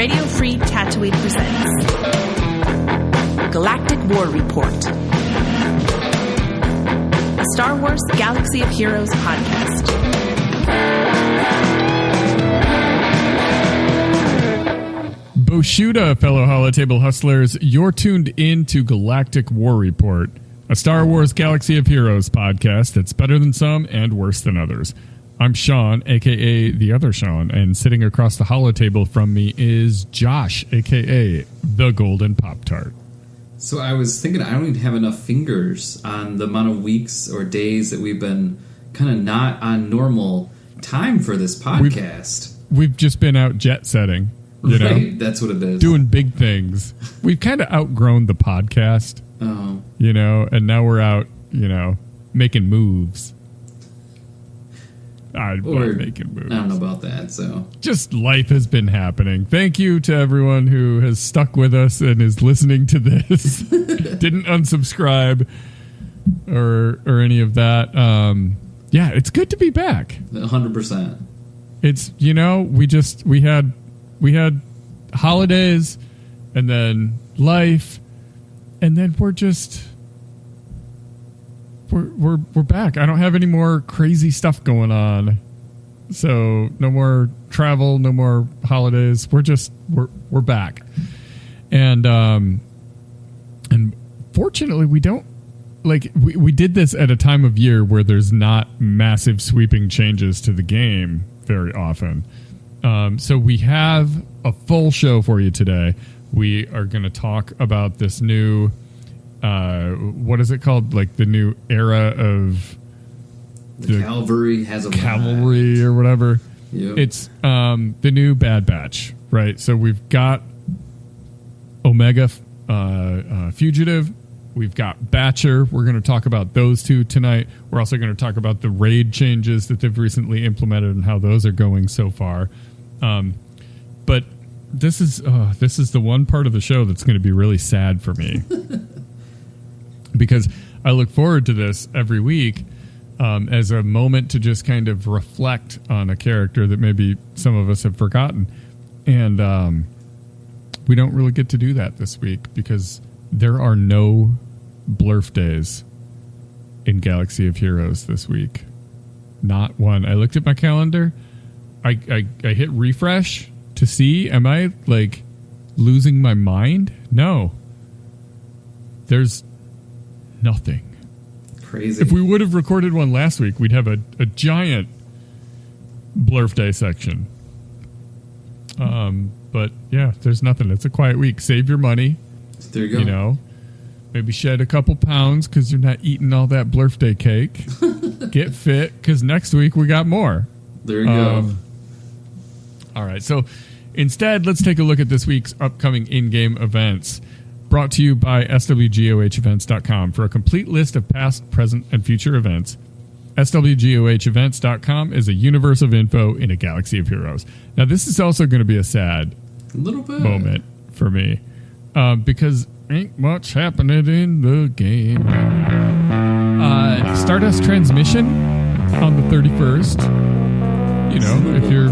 Radio Free Tatooine presents Galactic War Report, a Star Wars Galaxy of Heroes podcast. Boshuda, fellow Holotable hustlers, you're tuned in to Galactic War Report, a Star Wars Galaxy of Heroes podcast that's better than some and worse than others. I'm Sean, a.k.a. the other Sean, and sitting across the holotable from me is Josh, a.k.a. the Golden Pop-Tart. So I was thinking I don't even have enough fingers on the amount of weeks or days that we've been kind of not on normal time for this podcast. We've just been out jet setting, you know? That's what it is. Doing big things. We've kind of outgrown the podcast, you know, and now we're out, you know, making moves. Making moves. I don't know about that, so. Just life has been happening. Thank you to everyone who has stuck with us and is listening to this. Didn't unsubscribe or any of that. Yeah, it's good to be back. 100%. It's, you know, we had holidays and then life, and then we're back. I don't have any more crazy stuff going on. So no more travel, no more holidays. We're back. And fortunately we don't we did this at a time of year where there's not massive sweeping changes to the game very often. So we have a full show for you today. We are going to talk about this new what is it called? Like the new era of the cavalry has a cavalry or whatever. Yep. It's the new Bad Batch, right? So we've got Omega, Fugitive. We've got Batcher. We're going to talk about those two tonight. We're also going to talk about the raid changes that they've recently implemented and how those are going so far. But this is the one part of the show that's going to be really sad for me. Because I look forward to this every week as a moment to just kind of reflect on a character that maybe some of us have forgotten. And we don't really get to do that this week because there are no Blurf days in Galaxy of Heroes this week. Not one. I looked at my calendar. I hit refresh to see, am I like losing my mind? No. There's nothing. Crazy. If we would have recorded one last week, we'd have a giant Blurf Day section. But yeah, there's nothing. It's a quiet week. Save your money. There you go. You know, maybe shed a couple pounds because you're not eating all that Blurf Day cake. Get fit because next week we got more. There you go. All right. So instead, let's take a look at this week's upcoming in-game events. Brought to you by swgohevents.com. For a complete list of past, present, and future events, swgohevents.com is a universe of info in a galaxy of heroes. Now, this is also going to be a sad moment for me because ain't much happening in the game. Stardust Transmission on the 31st. You know, if you're...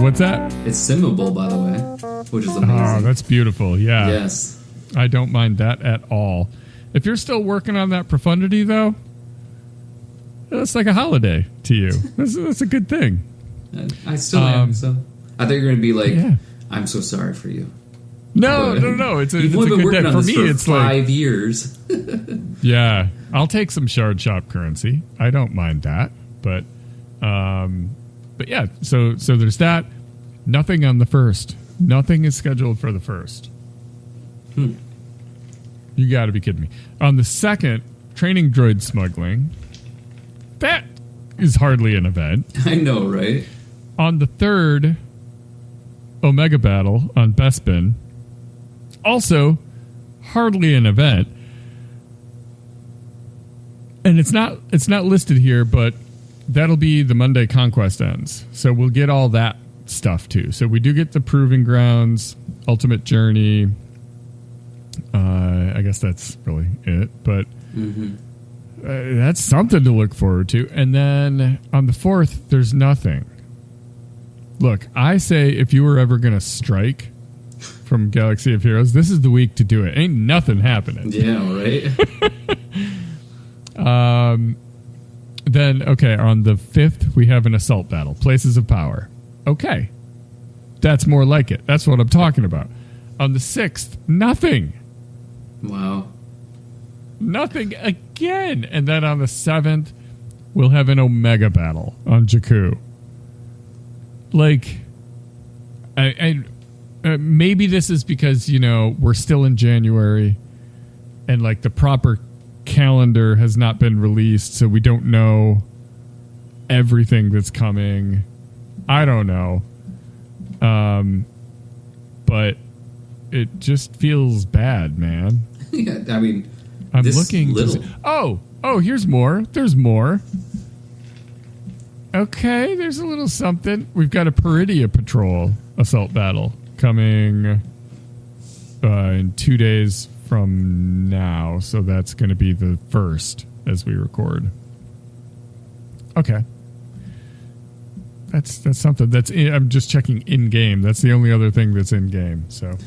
What's that? It's simable, by the way. Which is amazing. Oh, that's beautiful. Yeah. Yes. I don't mind that at all. If you're still working on that profundity, though, that's like a holiday to you. That's a good thing. I still am. So I thought you were going to be like, I'm so sorry for you. No. It's a good day. For me, it's 5 years. Yeah. I'll take some shard shop currency. I don't mind that. But yeah, so there's that. Nothing on the 1st. Nothing is scheduled for the 1st. You got to be kidding me. On the 2nd, training droid smuggling. That is hardly an event. I know, right? On the 3rd, Omega Battle on Bespin. Also, hardly an event. And it's not listed here, but that'll be the Monday Conquest ends. So we'll get all that stuff too. So we do get the Proving Grounds, Ultimate Journey. I guess that's really it. But that's something to look forward to. And then on the 4th, there's nothing. Look, I say if you were ever going to strike from Galaxy of Heroes, this is the week to do it. Ain't nothing happening. Yeah, right? Then, okay, on the 5th, we have an assault battle. Places of Power. Okay. That's more like it. That's what I'm talking about. On the 6th, nothing. Wow. Nothing again. And then on the 7th, we'll have an Omega battle on Jakku. Like, maybe this is because, we're still in January and, like, the proper calendar has not been released, so we don't know everything that's coming. I don't know. But it just feels bad, man. Yeah, I mean, I'm looking. Oh, here's more. There's more. Okay, there's a little something. We've got a Peridia Patrol assault battle coming in 2 days from now, so that's going to be the 1st as we record. Okay. That's something. I'm just checking in game. That's the only other thing that's in game. So,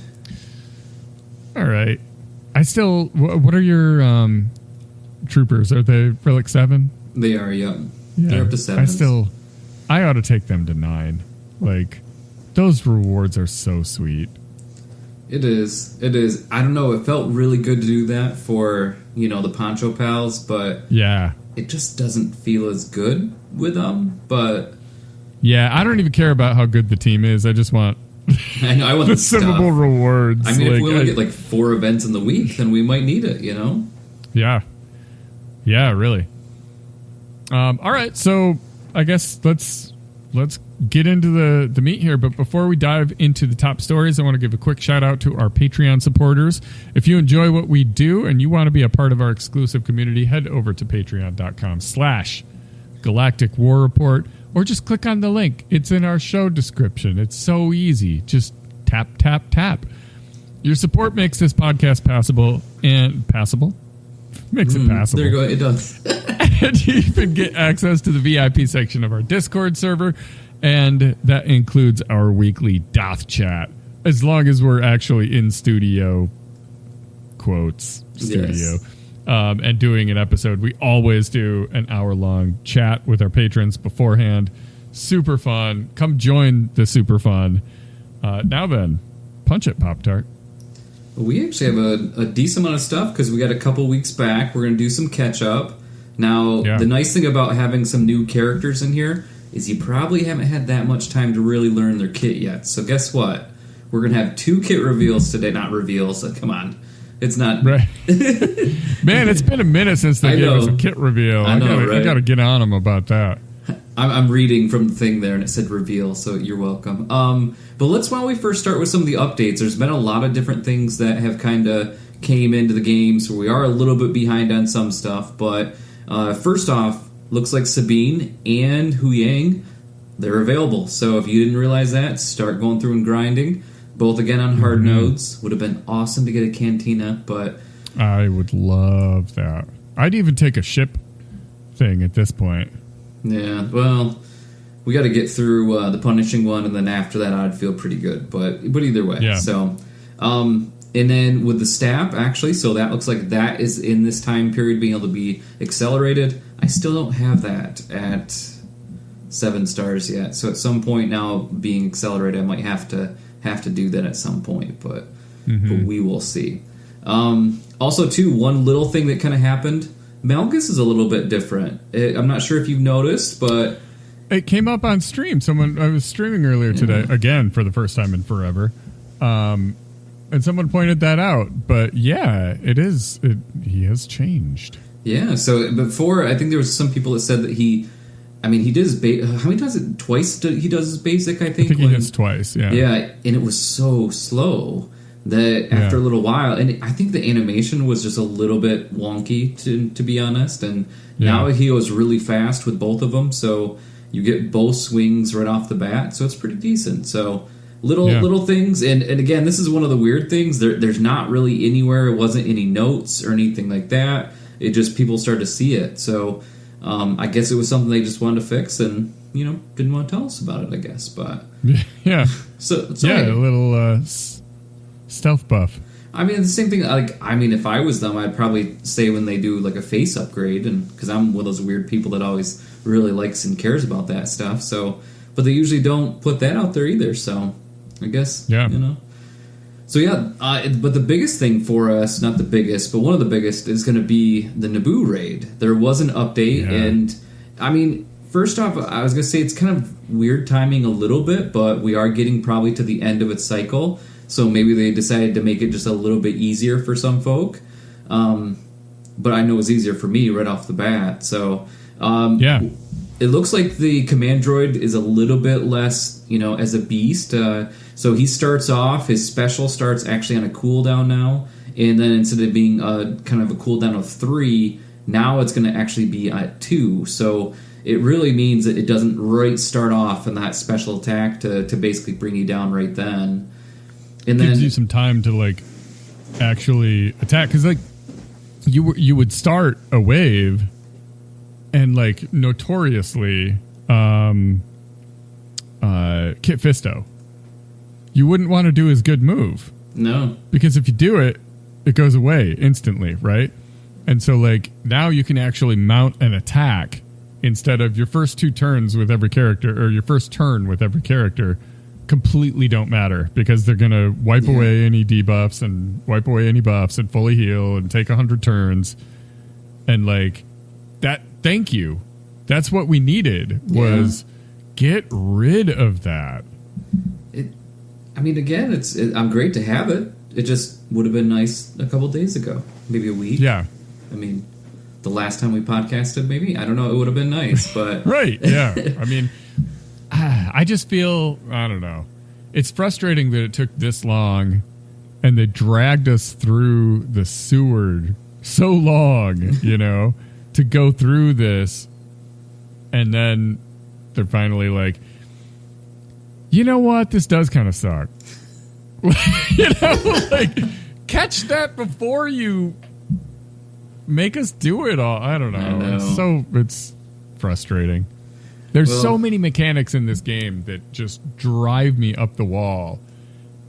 all right. What are your troopers? Are they Relic 7? They are, yeah. Yeah. They're up to 7. I ought to take them to 9. Like, those rewards are so sweet. It is. I don't know. It felt really good to do that for, the Poncho Pals, but yeah, it just doesn't feel as good with them. But yeah, I don't even care about how good the team is. I just want I want the simmable rewards. I mean, if we only get 4 events in the week, then we might need it, Yeah. Yeah, really. All right, so I guess let's get into the meat here. But before we dive into the top stories, I want to give a quick shout out to our Patreon supporters. If you enjoy what we do and you want to be a part of our exclusive community, head over to patreon.com/Galactic War Report, or just click on the link. It's in our show description. It's so easy. Just tap, tap, tap. Your support makes this podcast passable. Makes it passable. There you go. It does. And you even get access to the VIP section of our Discord server, and that includes our weekly Doth chat, as long as we're actually in studio, quotes, studio, yes. And doing an episode. We always do an hour-long chat with our patrons beforehand. Super fun. Come join the super fun. Now then, punch it, Pop-Tart. We actually have a decent amount of stuff because we got a couple weeks back. We're going to do some catch-up. Now, The nice thing about having some new characters in here is you probably haven't had that much time to really learn their kit yet. So guess what? We're going to have 2 kit reveals today. Not reveals. Come on. It's not... Right. Man, it's been a minute since they gave us a kit reveal. I got to get on them about that. I'm reading from the thing there, and it said reveal, so you're welcome. But why don't we first start with some of the updates. There's been a lot of different things that have kind of came into the game, so we are a little bit behind on some stuff, but... first off, looks like Sabine and Hu Yang, they're available. So if you didn't realize that, start going through and grinding. Both again on hard nodes. Would have been awesome to get a Cantina, but... I would love that. I'd even take a ship thing at this point. Yeah, well, we got to get through the punishing one, and then after that I'd feel pretty good. But either way. Yeah. So, and then with the staff, actually, so that looks like that is in this time period being able to be accelerated. I still don't have that at 7 stars yet. So at some point now, being accelerated, I might have to do that at some point, but we will see. Also, too, one little thing that kind of happened, Malgus is a little bit different. I'm not sure if you've noticed, but... It came up on stream. I was streaming earlier today, again, for the first time in forever. And someone pointed that out. But yeah, it is. He has changed. Yeah, so before, I think there was some people that said that he did his how many times? Twice he does his basic, I think. He hits twice, yeah. Yeah, and it was so slow that after a little while, and I think the animation was just a little bit wonky, to be honest, and now he goes really fast with both of them, so you get both swings right off the bat, so it's pretty decent. So... Little things, and again, this is one of the weird things. There's not really anywhere. It wasn't any notes or anything like that. It just people started to see it. So I guess it was something they just wanted to fix, and didn't want to tell us about it, I guess. But yeah, so yeah, a little stealth buff. I mean, the same thing. Like, I mean, if I was them, I'd probably say when they do like a face upgrade, and because I'm one of those weird people that always really likes and cares about that stuff. So, but they usually don't put that out there either. So, I guess So yeah, but the biggest thing for us, not the biggest, but one of the biggest, is going to be the Naboo raid. There was an update, and I mean, first off, I was going to say it's kind of weird timing a little bit, but we are getting probably to the end of its cycle. So maybe they decided to make it just a little bit easier for some folk. But I know it was easier for me right off the bat. So it looks like the command droid is a little bit less, as a beast. So he starts off, his special starts actually on a cooldown now. And then instead of being kind of a cooldown of 3, now it's going to actually be at 2. So it really means that it doesn't start off in that special attack to basically bring you down right then. And Gives then you some time to actually attack, because you would start a wave, and notoriously, Kit Fisto, you wouldn't want to do his good move. No, because if you do it, it goes away instantly, right? And so now you can actually mount an attack instead of your first 2 turns with every character, or your first turn with every character. Completely don't matter, because they're going to wipe away any debuffs and wipe away any buffs and fully heal and take 100 turns. And that, thank you. That's what we needed, was get rid of that. I mean, again, I'm great to have it. It just would have been nice a couple days ago, maybe a week. Yeah. I mean, the last time we podcasted, maybe, I don't know, it would have been nice, but right. Yeah. I mean, I just feel, I don't know. It's frustrating that it took this long, and they dragged us through the sewer so long, to go through this. And then they're finally like, you know what? This does kind of suck. Catch that before you make us do it all. I don't know. It's frustrating. There's so many mechanics in this game that just drive me up the wall,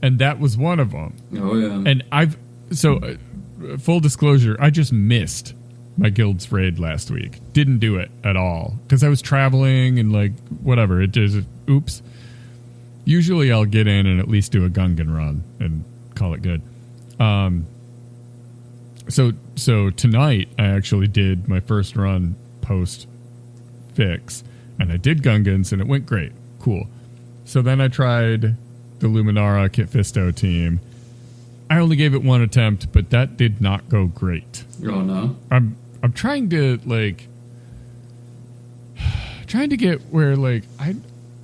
and that was one of them. Oh yeah. And full disclosure, I just missed my guild's raid last week. Didn't do it at all because I was traveling and whatever. It just oops. Usually I'll get in and at least do a Gungan run and call it good. So tonight I actually did my first run post fix. And I did Gungans, and it went great. Cool. So then I tried the Luminara Kit Fisto team. I only gave it 1 attempt, but that did not go great. Oh no. I'm trying to get where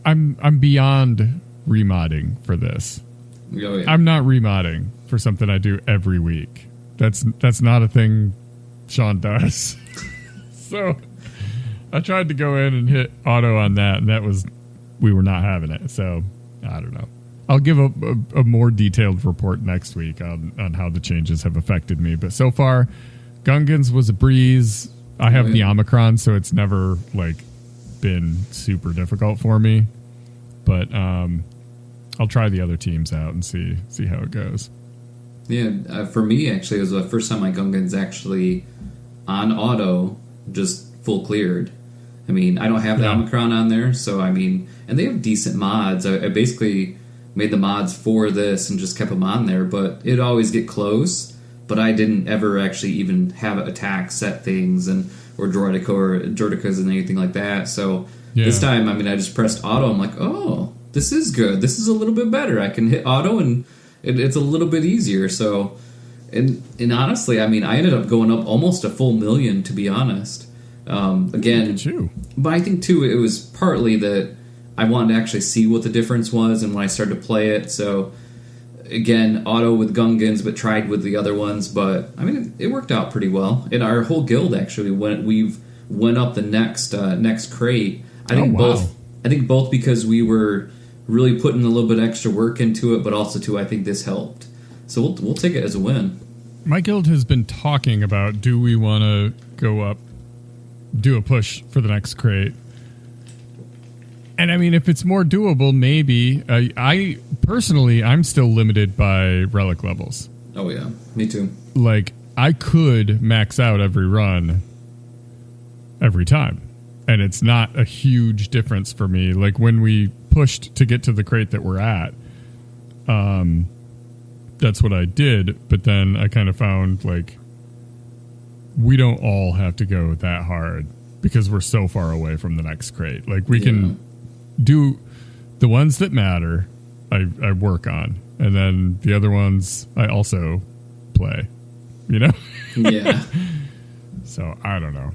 I'm beyond remodding for this. Oh, yeah. I'm not remodding for something I do every week. That's not a thing Sean does. So I tried to go in and hit auto on that, and we were not having it. So I don't know. I'll give a more detailed report next week on how the changes have affected me. But so far, Gungans was a breeze. I have the Omicron, so it's never been super difficult for me. But I'll try the other teams out and see how it goes. Yeah, for me actually, it was the first time my Gungans actually on auto just full cleared. I mean, I don't have the Omicron on there, so I mean, and they have decent mods. I basically made the mods for this and just kept them on there, but it'd always get close. But I didn't ever actually even have attack set things or Droidicas and anything like that. So this time, I mean, I just pressed auto. I'm like, oh, this is good. This is a little bit better. I can hit auto and it's a little bit easier. So, and honestly, I mean, I ended up going up almost a full million, to be honest. Again, but I think too it was partly that I wanted to actually see what the difference was, and when I started to play it, so again, auto with Gungans, but tried with the other ones. But I mean, it worked out pretty well. And our whole guild actually went up the next crate. I think both because we were really putting a little bit extra work into it, but also too I think this helped. So we'll take it as a win. My guild has been talking about, do we want to go up, do a push for the next crate? And I mean, if it's more doable, maybe. I personally, I'm still limited by relic levels. Oh yeah, me too. Like, I could max out every run every time, and it's not a huge difference for me. Like when we pushed to get to the crate that we're at, that's what I did. But then I kind of found like we don't all have to go that hard because we're so far away from the next crate. Like we can do the ones that matter. I work on, and then the other ones I also play. You know? Yeah. So I don't know.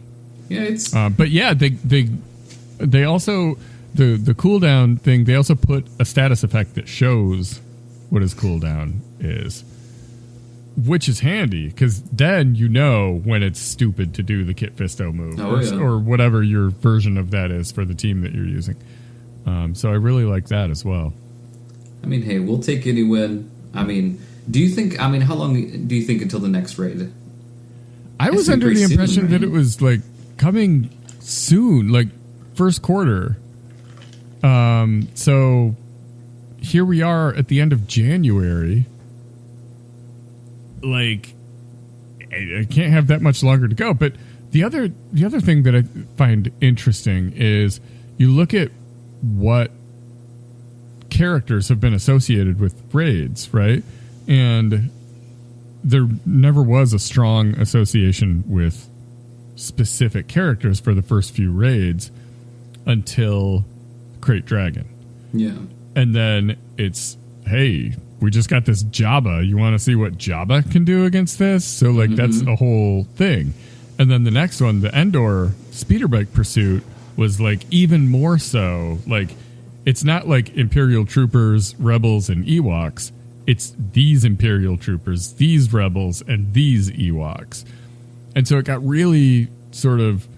Yeah, it's. But yeah, they also the cooldown thing. They also put a status effect that shows what his cooldown is, which is handy because then you know when it's stupid to do the Kit Fisto move or whatever your version of that is for the team that you're using. So I really like that as well. I mean, hey, we'll take any win. I mean, do you think? I mean, how long do you think until the next raid? I was under the impression that it was like coming soon, like first quarter. So here we are at the end of January. Like, I can't have that much longer to go. But the other thing that I find interesting is you look at what characters have been associated with raids, right? And there never was a strong association with specific characters for the first few raids until Crate Dragon. Yeah. And then it's, hey, we just got this Jabba. You want to see what Jabba can do against this? So, like, that's a whole thing. And then the next one, the Endor speeder bike pursuit, was, like, even more so. Like, it's not like Imperial troopers, rebels, and Ewoks. It's these Imperial troopers, these rebels, and these Ewoks. And so it got really sort of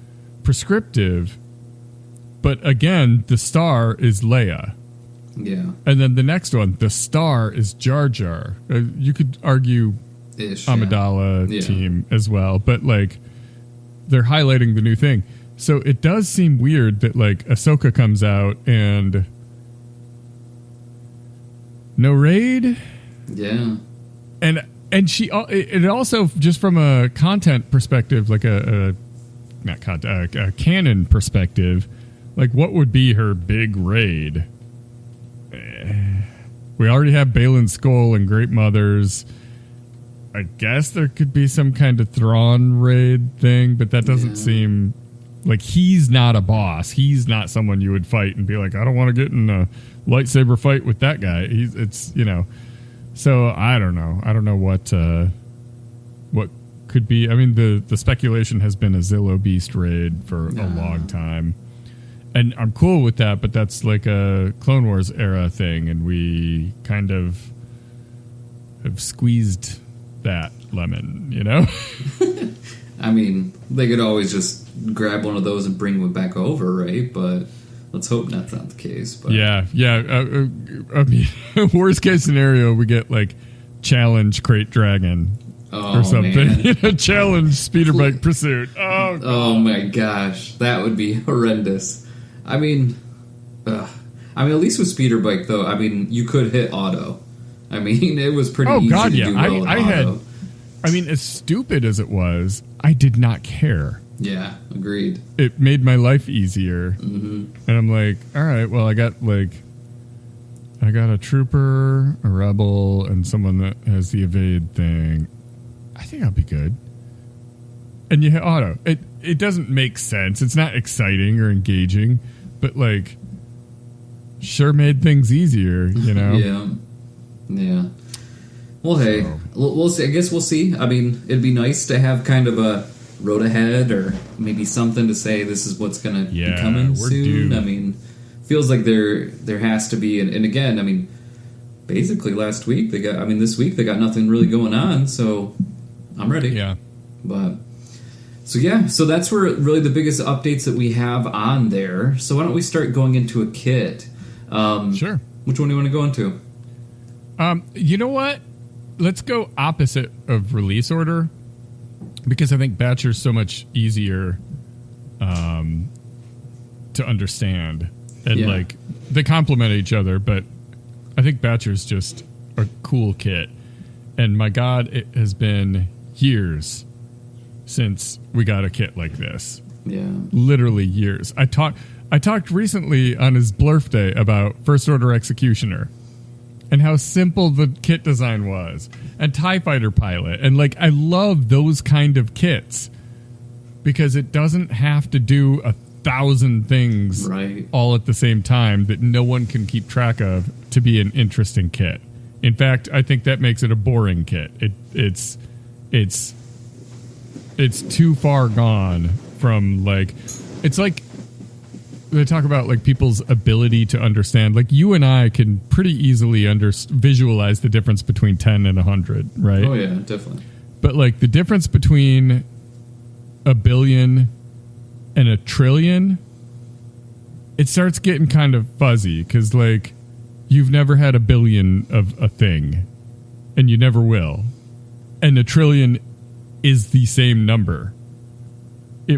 prescriptive. But again, the star is Leia. Yeah. And then the next one, the star is Jar Jar. You could argue Amidala team as well. But, like, they're highlighting the new thing. So it does seem weird that, like, Ahsoka comes out and no raid. Yeah. And she, it also, just from a content perspective, like a canon perspective, like, what would be her big raid? We already have Baylan Skoll and Great Mothers. I guess there could be some kind of Thrawn raid thing, but that doesn't seem like he's not a boss. He's not someone you would fight and be like, I don't want to get in a lightsaber fight with that guy. It's you know. So I don't know. I don't know what could be. I mean, the speculation has been a Zillo Beast raid for a long time. And I'm cool with that, but that's like a Clone Wars era thing, and we kind of have squeezed that lemon, you know? I mean, they could always just grab one of those and bring one back over, right? But let's hope that's not the case. But. Yeah. I mean, worst case scenario, we get like challenge Crate Dragon or something. Challenge speeder bike pursuit. Oh my gosh, that would be horrendous. I mean, at least with speeder bike though, I mean, you could hit auto. I mean, it was pretty easy to do well in auto. I mean, as stupid as it was, I did not care. Yeah, agreed. It made my life easier. And I'm like, all right, well, I got a trooper, a rebel, and someone that has the evade thing. I think I'll be good. And you hit auto. It doesn't make sense. It's not exciting or engaging, but, like, sure made things easier, you know? Yeah. Well, hey, we'll see. I guess we'll see. I mean, it'd be nice to have kind of a road ahead or maybe something to say this is what's going to be coming soon. Due. I mean, feels like there has to be. And again, I mean, basically this week they got nothing really going on, so I'm ready. Yeah. But so that's where really the biggest updates that we have on there. So why don't we start going into a kit? Sure. Which one do you want to go into? You know what? Let's go opposite of release order because I think Batcher's so much easier to understand. and like they complement each other. But I think Batcher's just a cool kit, and my God, it has been years since we got a kit like this. Yeah, literally years. I talked recently on his birthday about First Order Executioner and how simple the kit design was, and TIE Fighter Pilot, and like I love those kind of kits because it doesn't have to do 1,000 things all at the same time that no one can keep track of to be an interesting kit. In fact, I think that makes it a boring kit. It's too far gone from like, it's like they talk about like people's ability to understand. Like you and I can pretty easily visualize the difference between 10 and 100, right? Oh yeah, definitely. But like the difference between a billion and a trillion, it starts getting kind of fuzzy because like you've never had a billion of a thing and you never will. And a trillion is the same number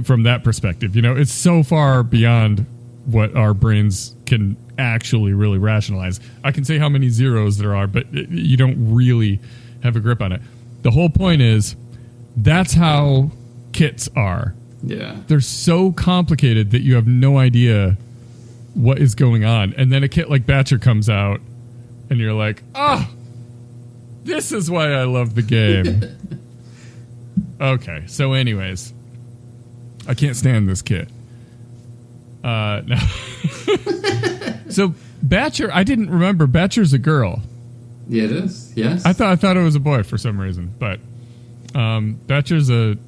from that perspective. You know, it's so far beyond what our brains can actually really rationalize. I can say how many zeros there are, but you don't really have a grip on it. The whole point is that's how kits are. Yeah. They're so complicated that you have no idea what is going on. And then a kit like Batcher comes out and you're like, oh, this is why I love the game. Okay. So anyways, I can't stand this kit. No. So Batcher, I didn't remember Batcher's a girl. Yeah, it is. Yes. I thought it was a boy for some reason, but Batcher's the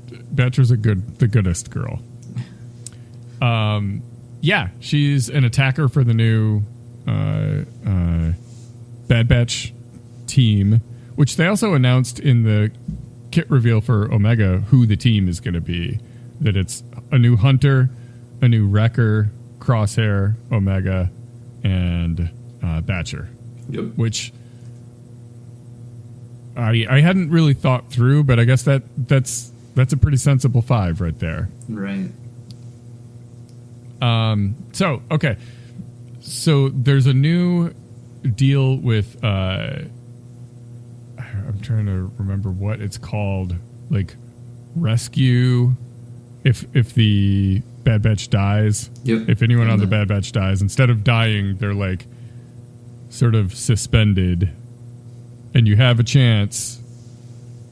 goodest girl. Yeah, she's an attacker for the new Bad Batch team, which they also announced in the kit reveal for Omega who the team is going to be. That it's a new Hunter, a new Wrecker, Crosshair, Omega, and Batcher. Yep. Which I hadn't really thought through, but I guess that's a pretty sensible 5 right there. Right. So okay. So there's a new deal with I'm trying to remember what it's called, like rescue if the Bad Batch dies. Yep. If anyone on the Bad Batch dies, instead of dying, they're like sort of suspended, and you have a chance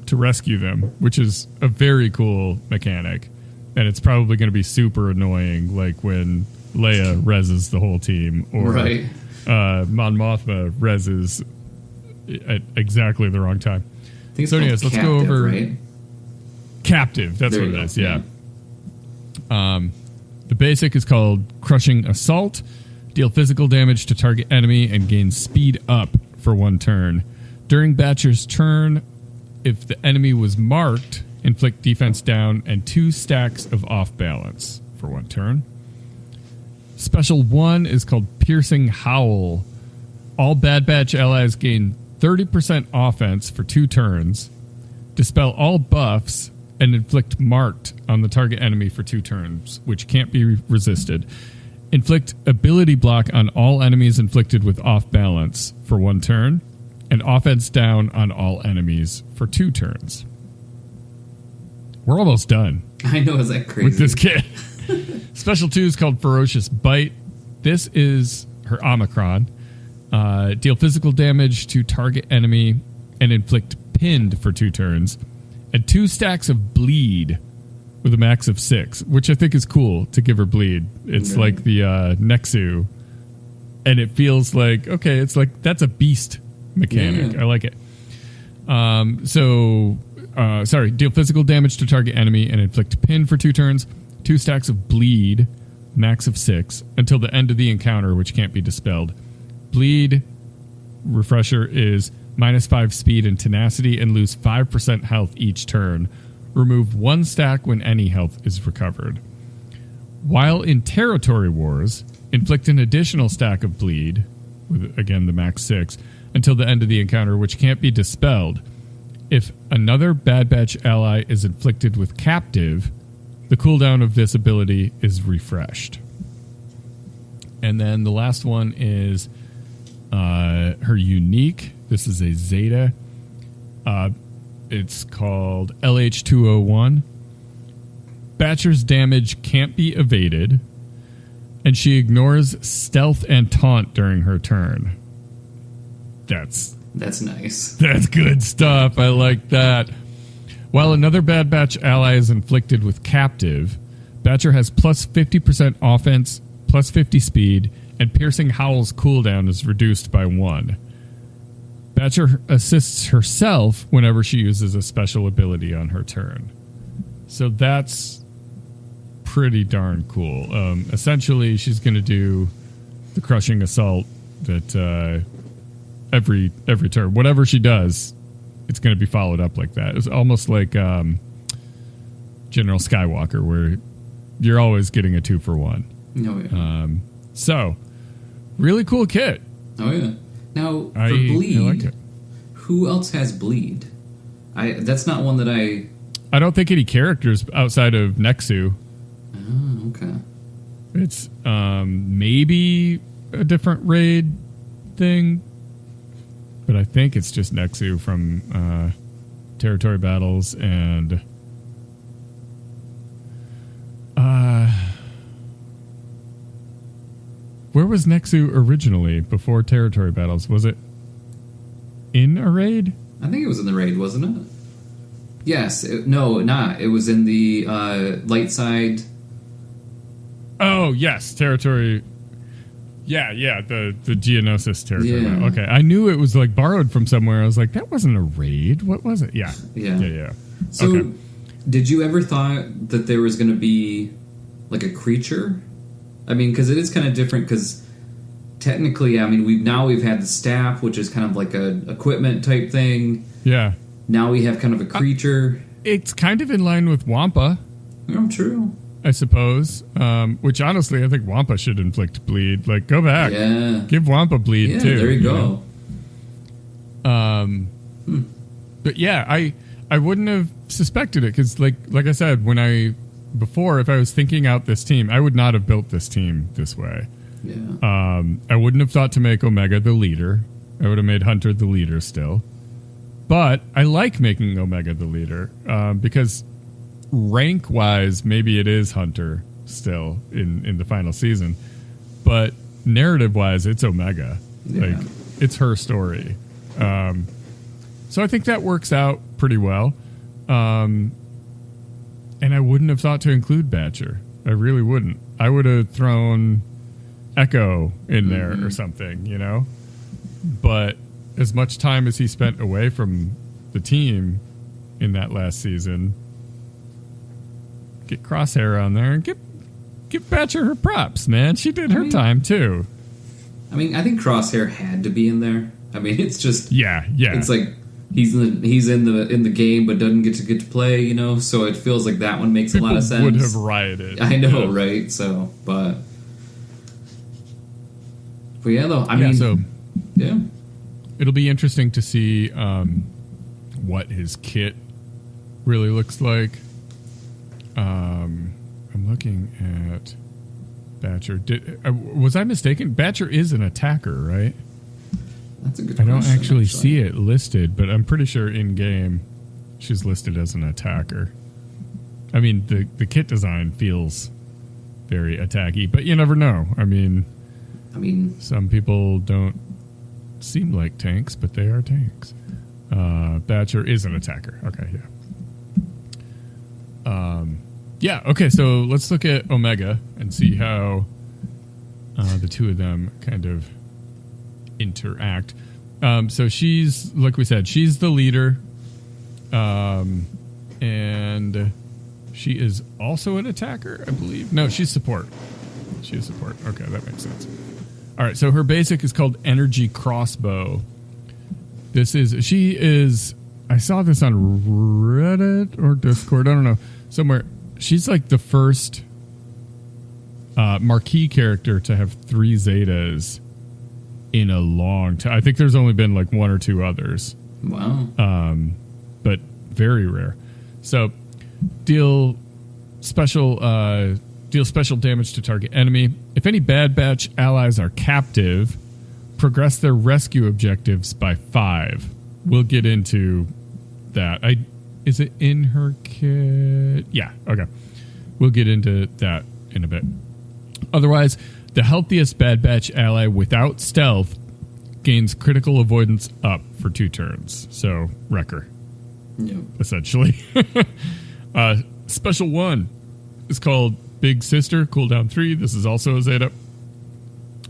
to rescue them, which is a very cool mechanic. And it's probably going to be super annoying, like when Leia reses the whole team, or Mon Mothma reses at exactly the wrong time. I think it's anyways, let's go over Captive. That's there what it is. Yeah. The basic is called Crushing Assault. Deal physical damage to target enemy and gain speed up for 1 turn. During Batcher's turn, if the enemy was marked, inflict defense down and 2 stacks of off balance for 1 turn. Special 1 is called Piercing Howl. All Bad Batch allies gain 30% offense for 2 turns. Dispel all buffs and inflict marked on the target enemy for 2 turns, which can't be resisted. Inflict ability block on all enemies inflicted with off balance for 1 turn, and offense down on all enemies for 2 turns. We're almost done. I know, is that crazy? With this kit. Special 2 is called Ferocious Bite. This is her Omicron. Deal physical damage to target enemy and inflict pinned for 2 turns. And 2 stacks of bleed with a max of 6, which I think is cool to give her bleed. It's like the Nexu. And it feels like, okay, it's like, that's a beast mechanic. Yeah. I like it. Deal physical damage to target enemy and inflict pin for 2 turns. 2 stacks of bleed, max of 6, until the end of the encounter, which can't be dispelled. Bleed, refresher, is -5 speed and tenacity and lose 5% health each turn. Remove 1 stack when any health is recovered. While in territory wars, inflict an additional stack of bleed, with again the max 6, until the end of the encounter, which can't be dispelled. If another Bad Batch ally is inflicted with captive, the cooldown of this ability is refreshed. And then the last one is her unique. This is a Zeta. It's called LH201. Batcher's damage can't be evaded, and she ignores stealth and taunt during her turn. That's nice. That's good stuff. I like that. While another Bad Batch ally is inflicted with Captive, Batcher has plus 50% offense, plus 50 speed, and Piercing Howl's cooldown is reduced by 1. Batcher assists herself whenever she uses a special ability on her turn. So that's pretty darn cool. Essentially, she's going to do the crushing assault that every turn, whatever she does, it's going to be followed up like that. It's almost like General Skywalker, where you're always getting a 2-for-1. Oh yeah. So really cool kit. Oh yeah. Now for bleed, I like it. Who else has bleed? That's not one that I don't think any characters outside of Nexu. Oh, okay. It's maybe a different raid thing, but I think it's just Nexu from Territory Battles and where was Nexu originally before Territory Battles? Was it in a raid? I think it was in the raid, wasn't it? Yes. No, not. It was in the light side. Oh, yes. Territory. Yeah, the Geonosis territory. Yeah. Okay. I knew it was like borrowed from somewhere. I was like, that wasn't a raid. What was it? Yeah. So, okay. Did you ever thought that there was going to be like a creature? I mean, because it is kind of different. Because technically, I mean, we've had the staff, which is kind of like a equipment type thing. Yeah. Now we have kind of a creature. It's kind of in line with Wampa. Oh, true. I suppose. Which honestly, I think Wampa should inflict bleed. Like, go back. Yeah. Give Wampa bleed too. There you go. But yeah, I wouldn't have suspected it because, like I said, if I was thinking out this team, I would not have built this team this way. Yeah. I wouldn't have thought to make Omega the leader. I would have made Hunter the leader still. But I like making Omega the leader because rank-wise, maybe it is Hunter still in the final season. But narrative-wise, it's Omega. Yeah. Like, it's her story. So I think that works out pretty well. And I wouldn't have thought to include Batcher. I really wouldn't. I would have thrown Echo in there or something, you know? But as much time as he spent away from the team in that last season, get Crosshair on there and give Batcher her props, man. She did her time, too. I mean, I think Crosshair had to be in there. I mean, it's just... Yeah. It's like... He's in the game, but doesn't get to play, you know. So it feels like that one makes a lot of sense. Would have rioted. I know, right? So, but yeah, though. I mean, yeah. It'll be interesting to see what his kit really looks like. I'm looking at Batcher. Was I mistaken? Batcher is an attacker, right? That's a good question. I question, don't actually see it listed, but I'm pretty sure in game she's listed as an attacker. I mean, the kit design feels very attacky, but you never know. I mean, some people don't seem like tanks, but they are tanks. Batcher is an attacker. Okay, yeah. Okay, so let's look at Omega and see how the two of them kind of interact. So she's, like we said, she's the leader, and she is also an attacker, I believe. No, she's support. She's support. Okay, that makes sense. All right, so her basic is called Energy Crossbow. She is, I saw this on Reddit or Discord, I don't know, somewhere. She's like the first marquee character to have 3 Zetas in a long time. I think there's only been like 1 or 2 others. Wow. But very rare. So deal special Deal special damage to target enemy. If any Bad Batch allies are captive, progress their rescue objectives by 5. We'll get into that. Is it in her kit? Yeah, okay. We'll get into that in a bit. Otherwise, the healthiest Bad Batch ally without stealth gains critical avoidance up for 2 turns. So, Wrecker. Yep. Essentially. Special 1 is called Big Sister, cooldown 3. This is also a Zeta.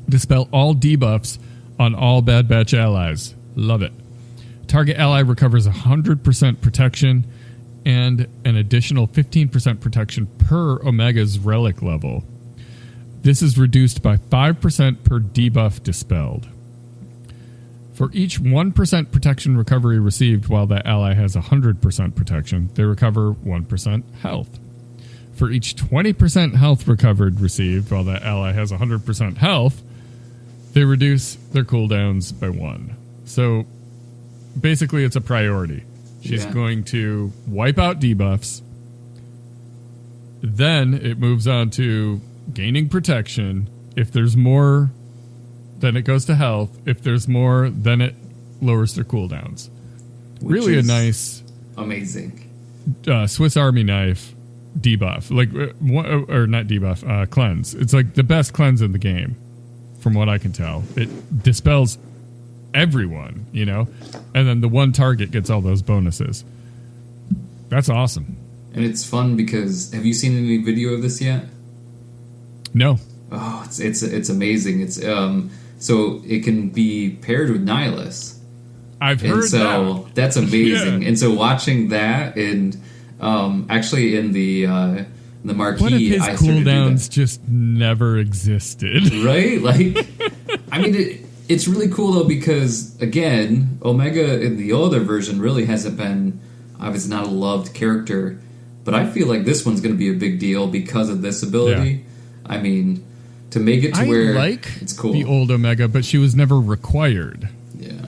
Dispel all debuffs on all Bad Batch allies. Love it. Target ally recovers 100% protection and an additional 15% protection per Omega's relic level. This is reduced by 5% per debuff dispelled. For each 1% protection recovery received while that ally has 100% protection, they recover 1% health. For each 20% health recovered received while that ally has 100% health, they reduce their cooldowns by 1. So basically it's a priority. She's going to wipe out debuffs. Then it moves on to gaining protection. If there's more, then it goes to health. If there's more, then it lowers their cooldowns. Really a nice... amazing. Swiss Army knife debuff. Or not debuff, cleanse. It's like the best cleanse in the game, from what I can tell. It dispels everyone, you know? And then the one target gets all those bonuses. That's awesome. And it's fun because... have you seen any video of this yet? No. Oh, it's amazing. It's so it can be paired with Nihilus. I've heard that. That's amazing. Yeah. And so watching that and actually in the marquee, what if his I started cooldowns just never existed? Right? Like, I mean, it's really cool though because again, Omega in the older version really hasn't been obviously not a loved character, but I feel like this one's going to be a big deal because of this ability. Yeah. I mean, to make it to where it's cool. The old Omega, but she was never required. Yeah.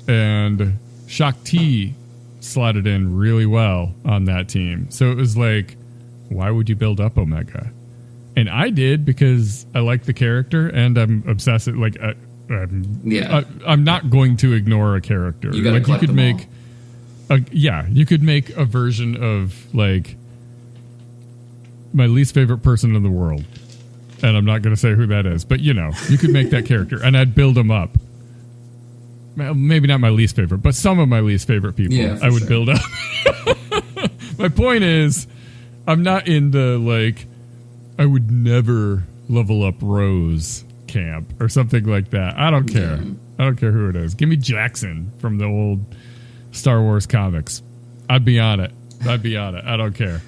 And Shakti slotted in really well on that team. So it was like, why would you build up Omega? And I did because I like the character and I'm obsessed. Like, I'm not going to ignore a character. You gotta collect them all. You could make a version of like my least favorite person in the world, and I'm not going to say who that is, but you know, you could make that character, and I'd build them up. Well, maybe not my least favorite, but some of my least favorite people, I would build up. My point is, I'm not in the like, I would never level up Rose camp or something like that. I don't care. Yeah. I don't care who it is. Give me Jackson from the old Star Wars comics. I'd be on it. I don't care.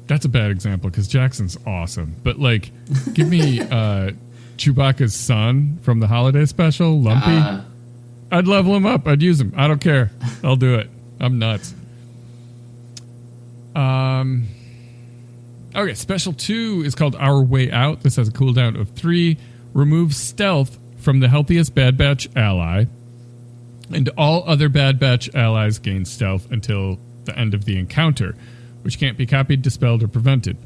That's a bad example because Jackson's awesome. But like, give me Chewbacca's son from the holiday special, Lumpy. I'd level him up. I'd use him. I don't care. I'll do it. I'm nuts. Okay, special 2 is called Our Way Out. This has a cooldown of 3. Remove stealth from the healthiest Bad Batch ally, and all other Bad Batch allies gain stealth until the end of the encounter, which can't be copied, dispelled, or prevented.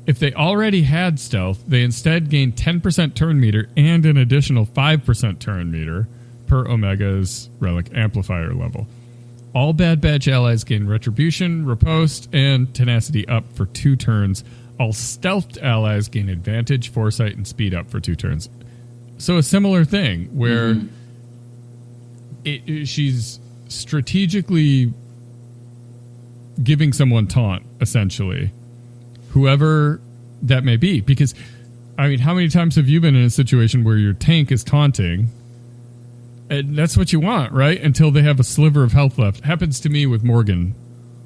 If they already had stealth, they instead gain 10% turn meter and an additional 5% turn meter per Omega's relic amplifier level. All Bad Batch allies gain retribution, riposte, and tenacity up for 2 turns. All stealthed allies gain advantage, foresight, and speed up for 2 turns. So a similar thing where she's strategically giving someone taunt, essentially, whoever that may be. Because, I mean, how many times have you been in a situation where your tank is taunting? And that's what you want, right? Until they have a sliver of health left. Happens to me with Morgan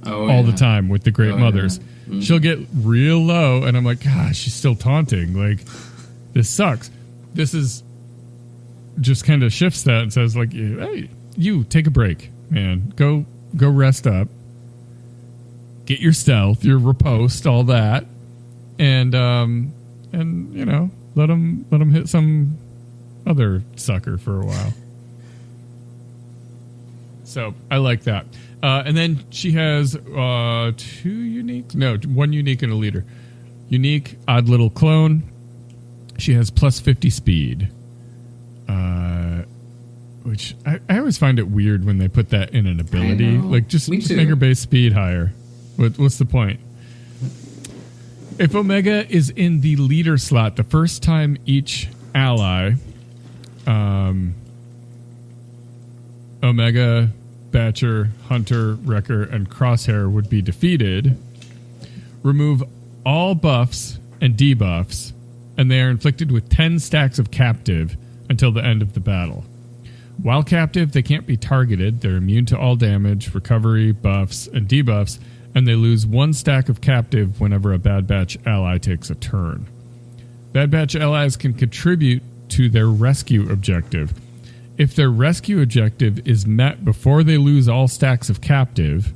all the time with the Great Mothers. Yeah. Mm-hmm. She'll get real low, and I'm like, gosh, she's still taunting. Like, this sucks. This is just kind of shifts that and says, like, hey, you take a break, man. Go rest up. Get your stealth, your riposte, all that, and you know, let them hit some other sucker for a while. So I like that. And then she has one unique and a leader. Unique, odd little clone. She has plus 50 speed. Which I always find it weird when they put that in an ability. Like, just make her base speed higher. What's the point? If Omega is in the leader slot, the first time each ally, Omega, Batcher, Hunter, Wrecker, and Crosshair would be defeated, remove all buffs and debuffs, and they are inflicted with 10 stacks of captive until the end of the battle. While captive, they can't be targeted. They're immune to all damage, recovery, buffs, and debuffs, and they lose 1 stack of captive whenever a Bad Batch ally takes a turn. Bad Batch allies can contribute to their rescue objective. If their rescue objective is met before they lose all stacks of captive,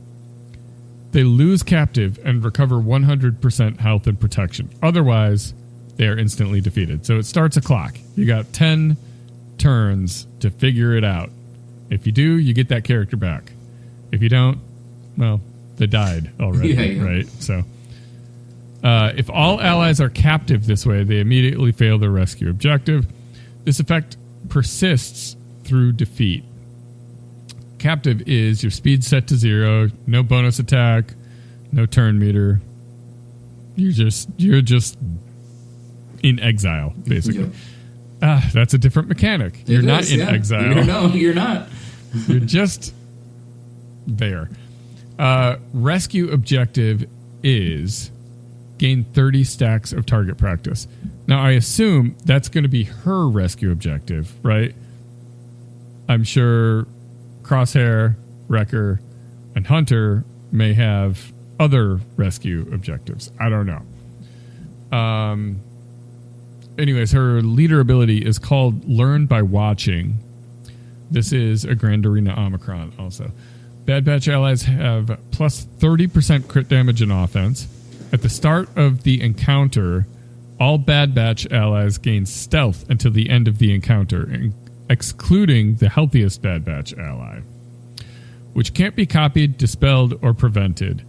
they lose captive and recover 100% health and protection. Otherwise, they are instantly defeated. So it starts a clock. You got 10 turns to figure it out. If you do, you get that character back. If you don't, well, they died already, right? So, if all allies are captive this way, they immediately fail their rescue objective. This effect persists through defeat. Captive is your speed set to 0, no bonus attack, no turn meter. You're just in exile, basically. Yeah. That's a different mechanic. You're not in exile. No, you're not. You're just there. Rescue objective is gain 30 stacks of target practice. Now, I assume that's going to be her rescue objective, right? I'm sure Crosshair, Wrecker, and Hunter may have other rescue objectives. I don't know. Anyways, her leader ability is called Learn by Watching. This is a Grand Arena Omicron also. Bad Batch allies have plus 30% crit damage and offense. At the start of the encounter, all Bad Batch allies gain stealth until the end of the encounter, excluding the healthiest Bad Batch ally, which can't be copied, dispelled, or prevented.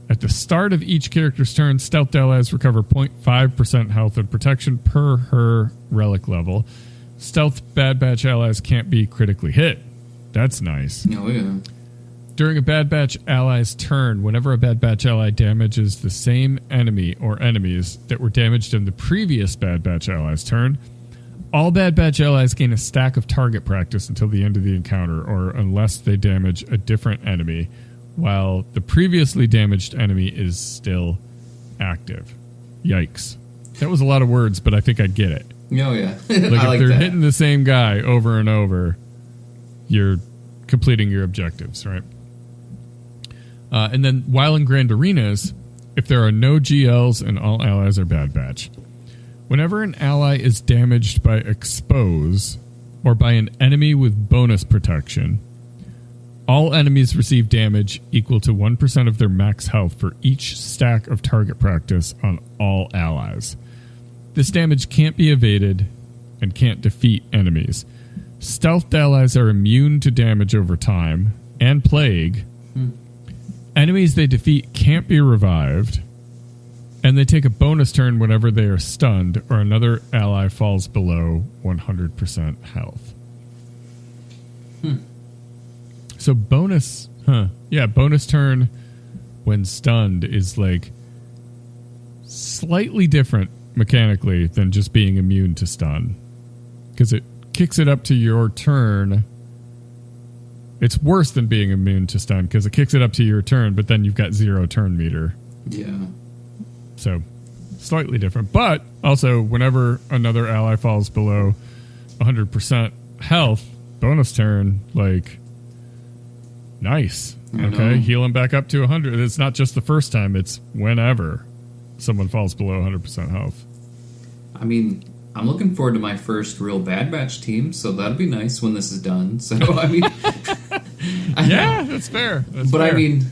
At the start of each character's turn, stealth allies recover 0.5% health and protection per her relic level. Stealth Bad Batch allies can't be critically hit. That's nice. Oh, yeah. During a Bad Batch ally's turn, whenever a Bad Batch ally damages the same enemy or enemies that were damaged in the previous Bad Batch ally's turn, all Bad Batch allies gain a stack of target practice until the end of the encounter, or unless they damage a different enemy, while the previously damaged enemy is still active. Yikes. That was a lot of words, but I think I get it. Oh, yeah. Like, if they're hitting the same guy over and over, you're completing your objectives, right? And then, while in Grand Arenas, if there are no GLs and all allies are Bad Batch, whenever an ally is damaged by Expose or by an enemy with bonus protection, all enemies receive damage equal to 1% of their max health for each stack of target practice on all allies. This damage can't be evaded and can't defeat enemies. Stealth allies are immune to damage over time and plague. Enemies they defeat can't be revived, and they take a bonus turn whenever they are stunned or another ally falls below 100% health. So bonus turn when stunned is like slightly different mechanically than just being immune to stun, because it kicks it up to your turn. It's worse than being immune to stun because it kicks it up to your turn, but then you've got 0 turn meter. Yeah. So slightly different, but also whenever another ally falls below 100% health, bonus turn, like, nice. Okay, heal him back up to 100. It's not just the first time, it's whenever someone falls below 100% health. I mean, I'm looking forward to my first real Bad Batch team, so that'll be nice when this is done. So, I mean... yeah, that's fair. I mean,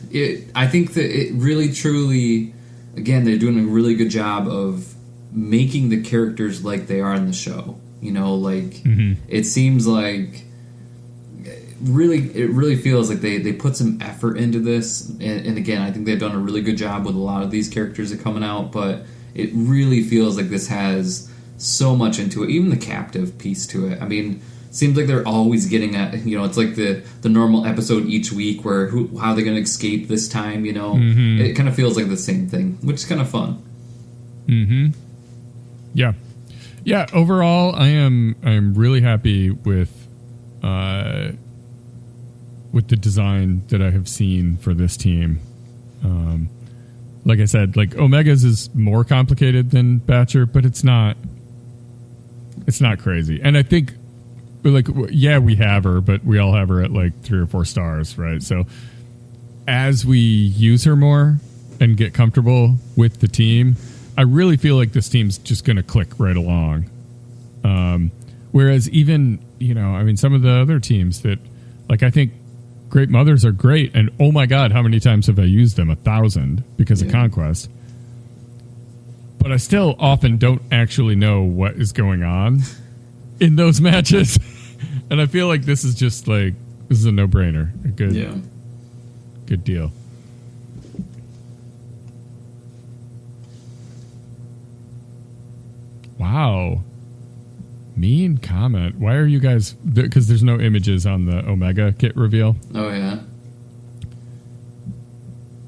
I think that it really, truly... Again, they're doing a really good job of making the characters like they are in the show. You know, like, it seems like... really feels like they put some effort into this, and again, I think they've done a really good job with a lot of these characters that are coming out, but it really feels like this has so much into it, even the captive piece to it. I mean, seems like they're always getting at, it's like the normal episode each week where how they're going to escape this time, Mm-hmm. It kind of feels like the same thing, which is kind of fun. Mm-hmm. Yeah. Yeah, overall, I'm really happy with the design that I have seen for this team. Like I said, like Omega's is more complicated than Batcher, but it's not crazy. And I think, like, yeah, we have her, but we all have her at like 3 or 4 stars, right? So as we use her more and get comfortable with the team, I really feel like this team's just going to click right along. Whereas even, some of the other teams that, like, I think Great Mothers are great, and oh my God, how many times have I used them? 1,000 because of Conquest. But I still often don't actually know what is going on in those matches. And I feel like this is just like, this is a no-brainer. A good deal. Wow. Mean comment. Why are you guys... Because there's no images on the Omega kit reveal. Oh, yeah.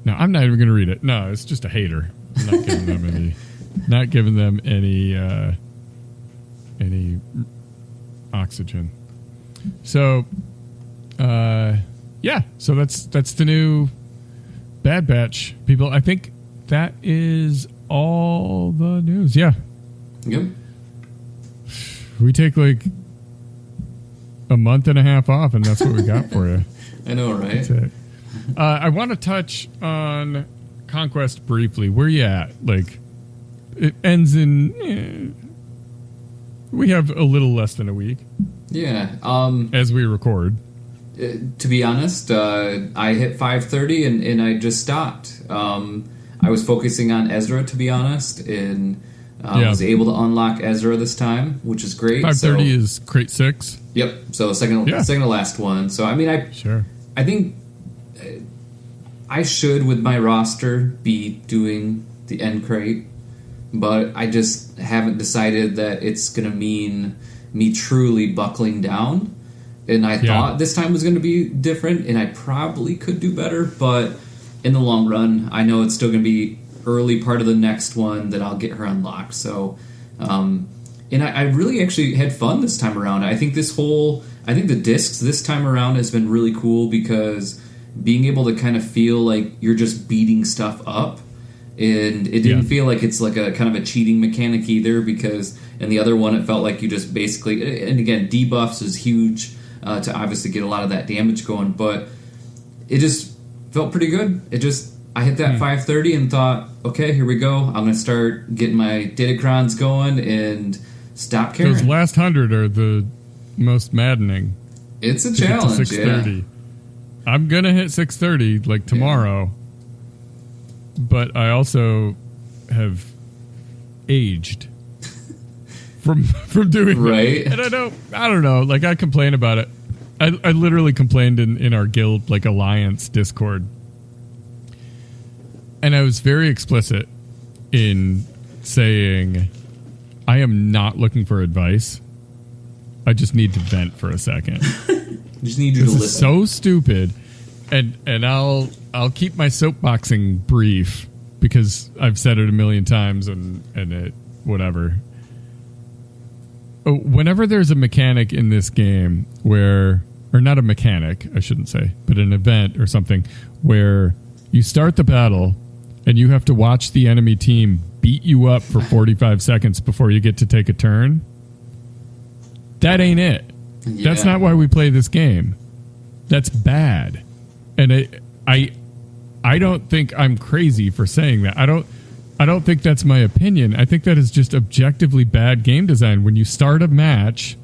No, I'm not even going to read it. No, it's just a hater. I'm not giving them any... Not giving them any oxygen. So, yeah. So that's the new Bad Batch, people. I think that is all the news. Yeah. Yep. We take like a month and a half off, and that's what we got for you. I know, right? That's it. I want to touch on Conquest briefly. Where you at? Like, it ends in... we have a little less than a week. Yeah. As we record. To be honest, I hit 5:30 and I just stopped. I was focusing on Ezra, to be honest, and was able to unlock Ezra this time, which is great. 5:30 is crate 6. Yep. So second to last one. So I mean, I think I should, with my roster, be doing the end crate, but I just haven't decided that it's going to mean me truly buckling down. And I thought this time was going to be different, and I probably could do better, but in the long run, I know it's still going to be early part of the next one that I'll get her unlocked. So, and I really actually had fun this time around. I think the discs this time around has been really cool because being able to kind of feel like you're just beating stuff up, and it didn't feel like it's like a kind of a cheating mechanic either, because in the other one it felt like you just basically, and again, debuffs is huge to obviously get a lot of that damage going, but it just felt pretty good. I hit that 5:30 and thought, okay, here we go. I'm going to start getting my Datacrons going and stop caring. Those last 100 are the most maddening. It's a challenge, 6:30. I'm going to hit 6:30 like tomorrow, but I also have aged from doing right. That. And I don't know. Like, I complain about it. I literally complained in our guild, like, Alliance Discord. And I was very explicit in saying, I am not looking for advice. I just need to vent for a second. Just need you to listen. This is so stupid. And I'll keep my soapboxing brief because I've said it a million times and it whatever. Whenever there's a mechanic in this game where, or not a mechanic, I shouldn't say, but an event or something where you start the battle and you have to watch the enemy team beat you up for 45 seconds before you get to take a turn, that ain't it. Yeah. That's not why we play this game. That's bad. And I don't think I'm crazy for saying that. I don't think that's my opinion. I think that is just objectively bad game design. When you start a match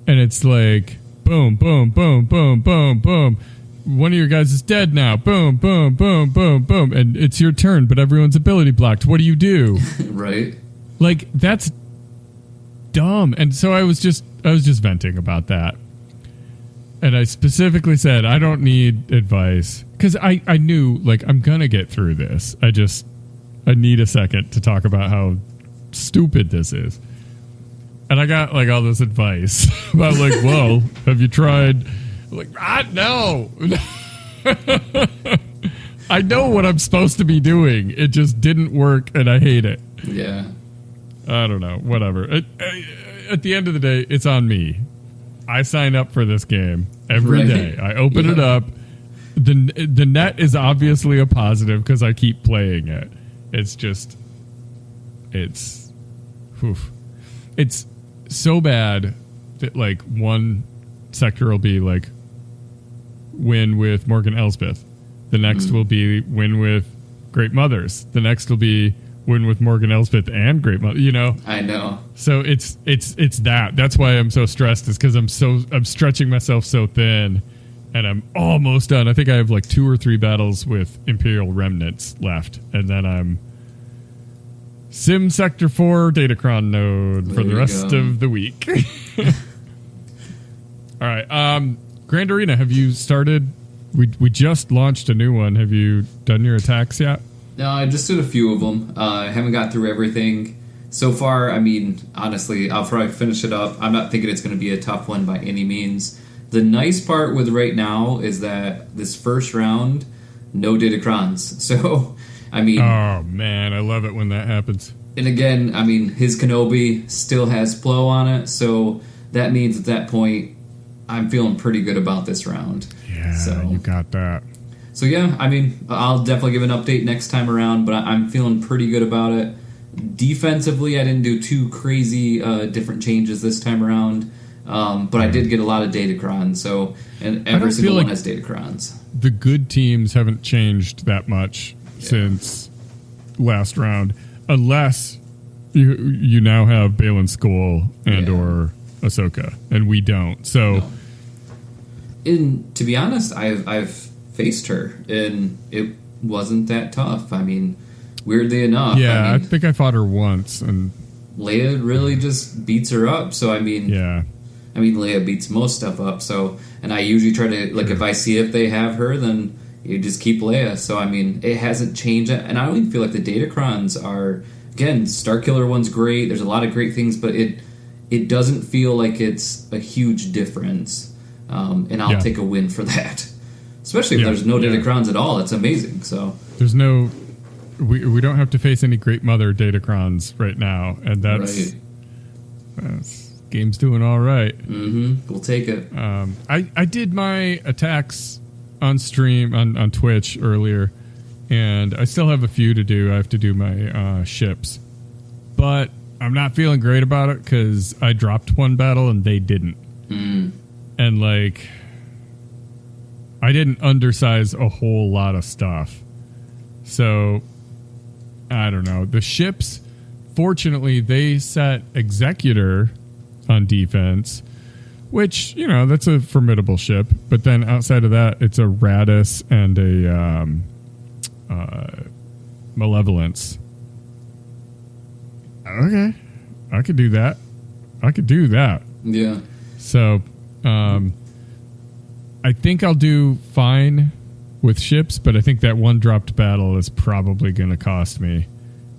and it's like, boom, boom, boom, boom, boom, boom. One of your guys is dead now. Boom, boom, boom, boom, boom. And it's your turn, but everyone's ability blocked. What do you do? Right. Like, that's dumb. And so I was just venting about that. And I specifically said, I don't need advice. Because I knew, like, I'm going to get through this. I need a second to talk about how stupid this is. And I got, like, all this advice about, like, well, have you tried? Like, no. I know what I'm supposed to be doing. It just didn't work, and I hate it. Yeah. I don't know. Whatever. At the end of the day, it's on me. I sign up for this game every day. I open it up. The net is obviously a positive because I keep playing it. It's just, it's so bad that, like, one sector will be like win with Morgan Elsbeth. The next will be win with Great Mothers. The next will be win with Morgan Elsbeth and Great Mother. You know, I know. So it's that. That's why I'm so stressed. Is because I'm stretching myself so thin, and I'm almost done. I think I have like 2 or 3 battles with Imperial Remnants left, and then I'm Sim Sector 4 Datacron node for the rest of the week. All right, Grand Arena. Have you started? We just launched a new one. Have you done your attacks yet? No, I just did a few of them. I haven't got through everything. So far, I mean, honestly, I'll probably finish it up. I'm not thinking it's going to be a tough one by any means. The nice part with right now is that this first round, no Datacrons. So, I mean... Oh, man, I love it when that happens. And again, I mean, his Kenobi still has Plo on it, so that means at that point, I'm feeling pretty good about this round. Yeah, so, you got that. So yeah, I mean, I'll definitely give an update next time around, but I'm feeling pretty good about it. Defensively, I didn't do too crazy different changes this time around, but I did get a lot of Datacrons, so, and every single one has Datacrons. The good teams haven't changed that much since last round, unless you now have Baylan Skoll and or Ahsoka, and we don't. So, and to be honest, I've faced her, and it wasn't that tough. I mean, weirdly enough, yeah, I think I fought her once, and Leia really just beats her up. So I mean, Leia beats most stuff up. So, and I usually try to, like, if I see if they have her, then you just keep Leia. So I mean, it hasn't changed, and I don't even feel like the Datacrons are, again, Starkiller one's great. There's a lot of great things, but it doesn't feel like it's a huge difference, and I'll take a win for that. Especially if there's no Datacrons at all. It's amazing. So there's no... We don't have to face any Great Mother Datacrons right now, and that's game's doing all right. Mm-hmm. We'll take it. I did my attacks on stream on Twitch earlier, and I still have a few to do. I have to do my ships, but I'm not feeling great about it because I dropped one battle and they didn't, and like I didn't undersize a whole lot of stuff, so. I don't know. The ships, fortunately, they set Executor on defense, which, you know, that's a formidable ship. But then outside of that, it's a Radis and a Malevolence. Okay. I could do that. Yeah. So, I think I'll do fine with ships, but I think that one dropped battle is probably going to cost me,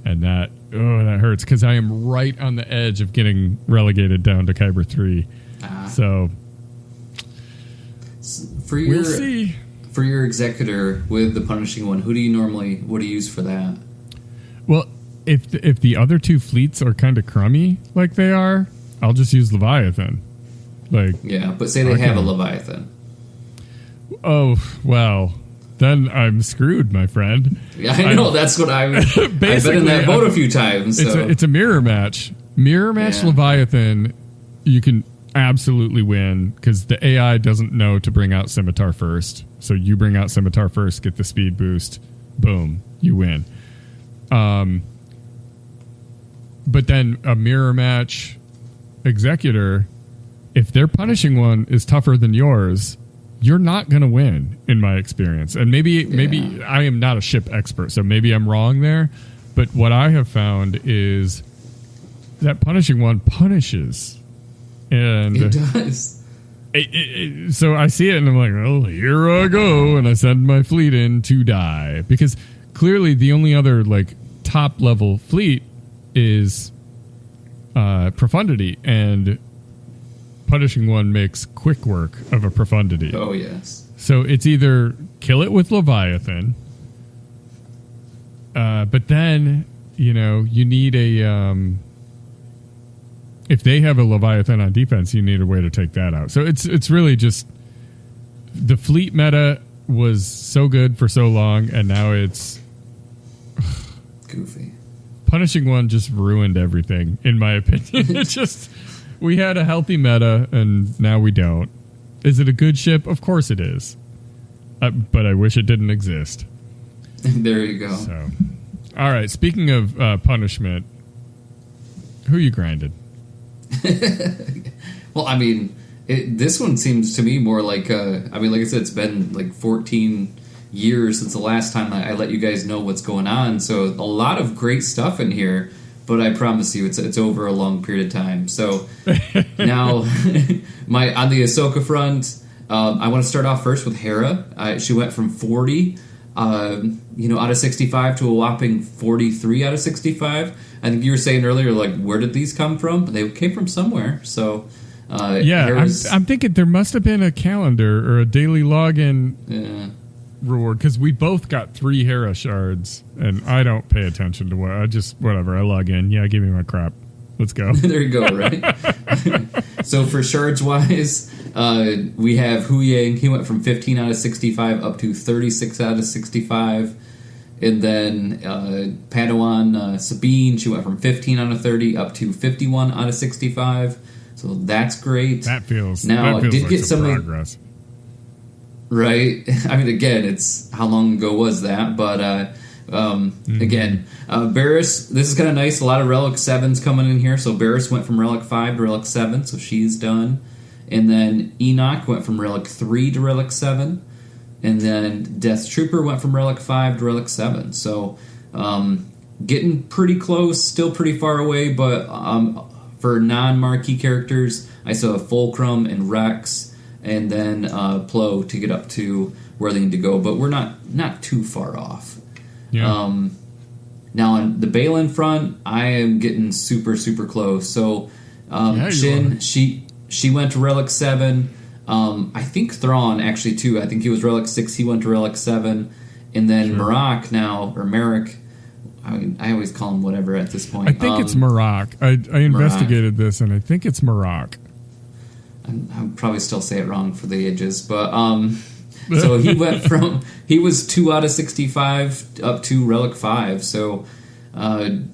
and that hurts because I am right on the edge of getting relegated down to Kyber 3. So we'll see. For your Executor with the Punishing One, what do you use for that? Well, if the other two fleets are kind of crummy like they are, I'll just use Leviathan. Like, yeah, but say they have a Leviathan. Oh, well, then I'm screwed, my friend. Yeah, I know. That's what I've been in that boat a few times. So. It's a mirror match. Leviathan, you can absolutely win because the AI doesn't know to bring out Scimitar first. So you bring out Scimitar first, get the speed boost, boom, you win. But then a mirror match Executor, if their Punishing One is tougher than yours, you're not going to win, in my experience. And maybe I am not a ship expert, so maybe I'm wrong there. But what I have found is that Punishing One punishes. And it does. So I see it and I'm like, well, here I go, and I send my fleet in to die, because clearly the only other like top level fleet is Profundity, and Punishing One makes quick work of a Profundity. Oh yes. So it's either kill it with Leviathan, but then you need a. If they have a Leviathan on defense, you need a way to take that out. So it's really just the fleet meta was so good for so long, and now it's goofy. Punishing One just ruined everything, in my opinion. It's just, we had a healthy meta, and now we don't. Is it a good ship? Of course it is. But I wish it didn't exist. There you go. So, all right. Speaking of punishment, who you grinded? Well, I mean, this one seems to me more like, like I said, it's been like 14 years since the last time I let you guys know what's going on. So a lot of great stuff in here, but I promise you it's over a long period of time. So now, on the Ahsoka front, I want to start off first with Hera. She went from 40, out of 65 to a whopping 43 out of 65. I think you were saying earlier, like, where did these come from? They came from somewhere. So, I'm thinking there must have been a calendar or a daily login reward, because we both got 3 Hera shards, and I don't pay attention to what. I log in. Yeah, give me my crap. Let's go. There you go, right? So for shards wise, we have Hu Yang. He went from 15 out of 65 up to 36 out of 65. And then Padawan Sabine, she went from 15 out of 30 up to 51 out of 65. So that's great. That feels did like get some progress. Right? I mean, again, it's how long ago was that? But again, Barriss, this is kind of nice. A lot of Relic 7s coming in here. So Barriss went from Relic 5 to Relic 7, so she's done. And then Enoch went from Relic 3 to Relic 7. And then Death Trooper went from Relic 5 to Relic 7. So getting pretty close, still pretty far away, but for non-marquee characters, I still have Fulcrum and Rex, and then Plo to get up to where they need to go. But we're not too far off. Yeah. Now on the Balin front, I am getting super, super close. So Shin, she went to Relic 7. I think Thrawn actually too. I think he was Relic 6. He went to Relic 7, and then Marok now, or Merrick. I always call him whatever at this point. I think it's Marok. I investigated this, and I think it's Marok. I'll probably still say it wrong for the ages, but so he was 2 out of 65 up to Relic 5. So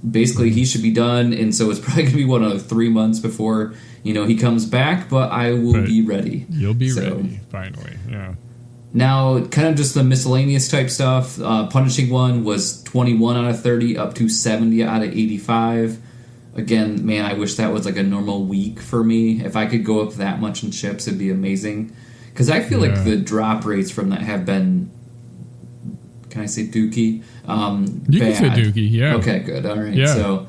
basically, he should be done, and so it's probably going to be 1 of 3 months before he comes back. But I will be ready. You'll be ready finally. Yeah. Now, kind of just the miscellaneous type stuff. Punishing One was 21 out of 30 up to 70 out of 85. Again, man, I wish that was like a normal week for me. If I could go up that much in ships, it'd be amazing. Because I feel like the drop rates from that have been, can I say dookie? You can say dookie, yeah. Okay, good. All right. Yeah.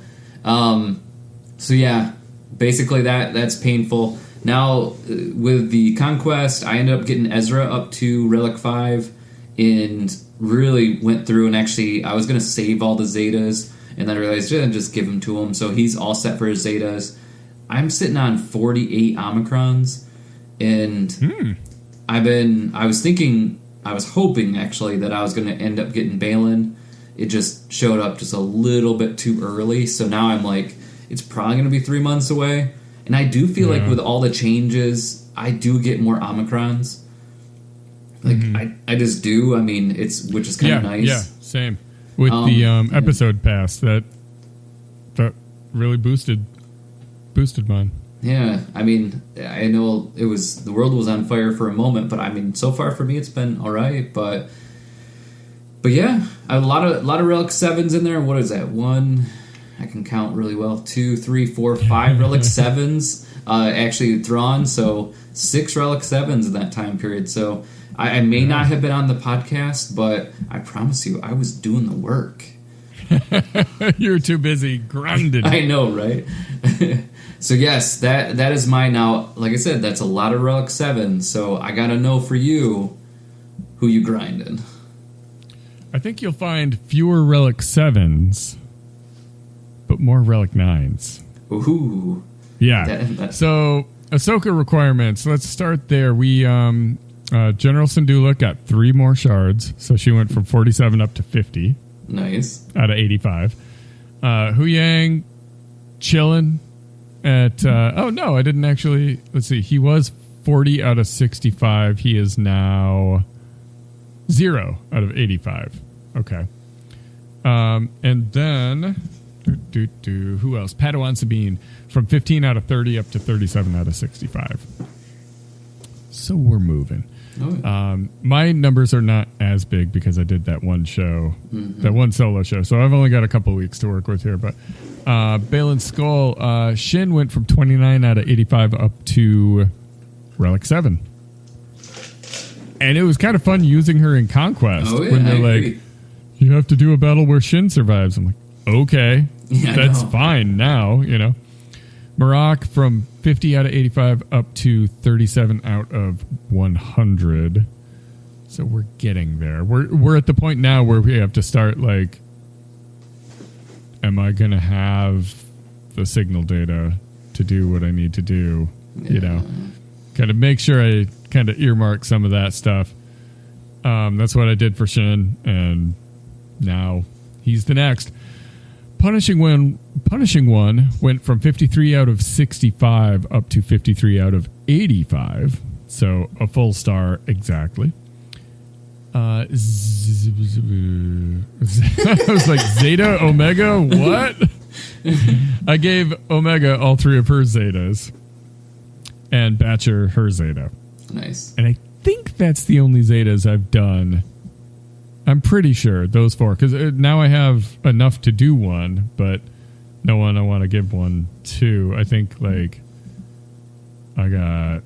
So yeah, basically that's painful. Now, with the Conquest, I ended up getting Ezra up to Relic 5 and really went through and actually, I was going to save all the Zetas, and then I realized, just give them to him. So he's all set for his Zetas. I'm sitting on 48 Omicrons, and I was hoping actually that I was going to end up getting Balin. It just showed up just a little bit too early, so now I'm like, it's probably going to be 3 months away. And I do feel like with all the changes, I do get more Omicrons. Like, I just do. I mean, which is kind of nice. Yeah, same. With the episode pass, that really boosted mine. Yeah, I mean, I know the world was on fire for a moment, but I mean, so far for me, it's been all right. But yeah, a lot of Relic 7s in there. What is that? 1, I can count really well. 2, 3, 4, 5 Relic 7s actually Thrawn. So 6 Relic 7s in that time period. So I may not have been on the podcast, but I promise you, I was doing the work. You were too busy grinding. I know, right? So yes, that is mine now. Like I said, that's a lot of Relic 7, so I gotta know for you who you grinding. I think you'll find fewer Relic 7s, but more Relic 9s. Ooh. Yeah. So, Ahsoka requirements. Let's start there. We, General Syndulla got 3 more shards, so she went from 47 up to 50. Nice. Out of 85. Huyang, chilling at... oh, no, I didn't actually... Let's see. He was 40 out of 65. He is now 0 out of 85. Okay. And then... Who else? Padawan Sabine from 15 out of 30 up to 37 out of 65. So we're moving. Oh, yeah. My numbers are not as big because I did that one show, that one solo show. So I've only got a couple weeks to work with here. But Balin Skull, Shin went from 29 out of 85 up to Relic 7. And it was kind of fun using her in Conquest. Oh, yeah, when they're I like, agree. you have to do a battle where Shin survives. I'm like, okay, Yeah, that's I know. fine now, you know. Marak from 50 out of 85 up to 37 out of 100. So we're getting there. We're at the point now where we have to start like, am I going to have the signal data to do what I need to do? You know, kind of make sure I kind of earmark some of that stuff. That's what I did for Shin, and now he's the next. Punishing one went from 53 out of 65 up to 53 out of 85. So a full star exactly. I was like, Zeta, Omega, what? I gave Omega all 3 of her Zetas and Batcher her Zeta. Nice. And I think that's the only Zetas I've done. I'm pretty sure those 4, because now I have enough to do one, but no one I want to give one to. I think, like, I got,